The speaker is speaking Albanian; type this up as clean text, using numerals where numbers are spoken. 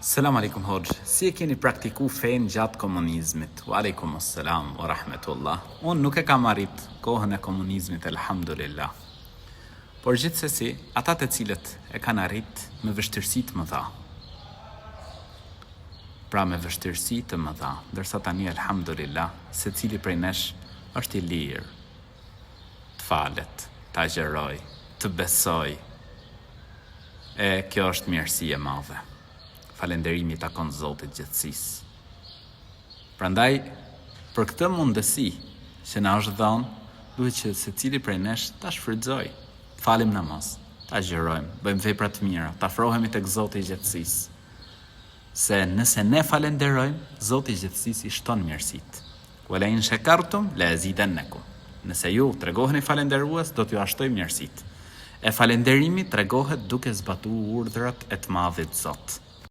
Selam aleikum hoxh. Si e keni praktiku fen gjatë komunizmit? Wa aleikum assalam wa rahmetullah. Unë nuk e kam arrit kohën e komunizmit, elhamdulillah. Por gjithsesi, ata të cilët e kanë arrit me vështirësi të mëdha. Pra me vështirësi të mëdha, ndërsa tani elhamdulillah, secili prej nesh është i lirë. Të falet, të agjeroj, të besoj. E kjo është mirësi e madhe. Falenderimi takon Zotit gjithësisë. Prandaj, për këtë mundësi që na është dhënë, duhet që secili prej nesh ta shfrytëzoj. Falim namaz, ta agjerojmë, bëjmë vepra të mira, ta afrohemi tek Zoti i gjithësisë. Se nëse ne falenderojmë, Zoti i gjithësisë i shton mirësitë. Wala in shakartum la azidannakum. Nëse ju tregoheni falendërues, do t'ju ashtoj mirësitë. E falenderimi tregohet duke zbatuar urdhrat e të Madhit Zot.